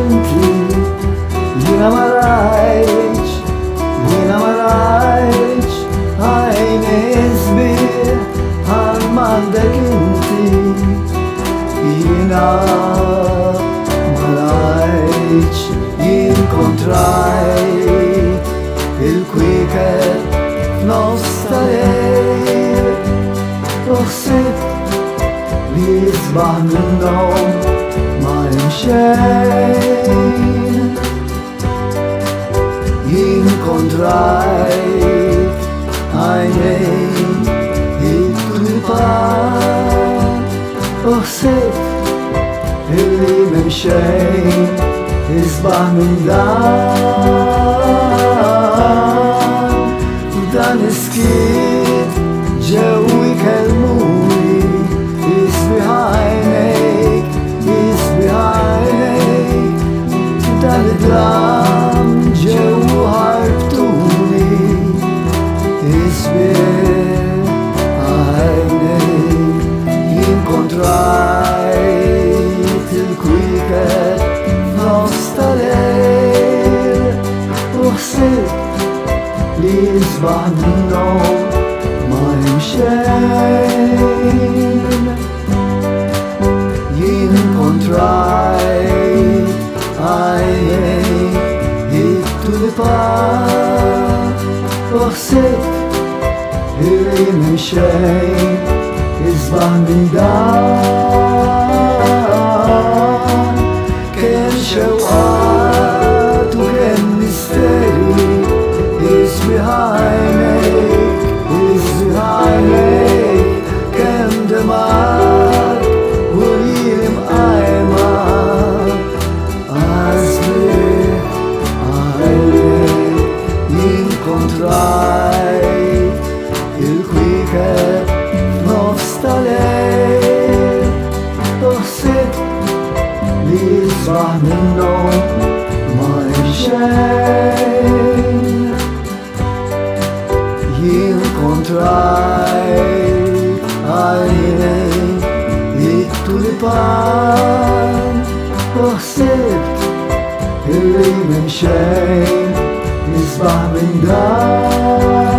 inti jiena ma rajtx, jiena ma rajtx għajni sbieħ għal m'għandek inti. Jiena ma rajtx jien kontrajt il-kwiket f'nofs tal-lejl, uħsibt li jisbaħ minnhom ma hemm xejn. Jien kontrajt għajnejn it-tulipan, uħsibt illi m'hemm xejn jisbaħ minn dan. F'dan iskiet ġew ikellmuni, isbiħ għajnejk, isbiħ għajnejk. Dan id-dram ġew ħarbtuni, isbiħ għajnejk. Jien kontrajt il-kwiket f'nofs tal-lejl, uħsibt li jisbaħ minnhom ma hemm xejn. Jien kontrajt għajnejk it-tulipan, uħsibt illi m'hemm xejn jisbaħ minn dan. Kien xewqat u kien misteri, isbiħ għajnejk, isbiħ għajnejk. Kemm demat u lili mqajma, isbiħ għajnejk. Jien kontrajt il-kwiket f'nofs tal-lejl, uħsibt li jisbaħ minnhom ma hemm xejn. Jien kontrajt għajnejk it-tulipan, uħsibt illi m'hemm xejn jisbaħ minn dan.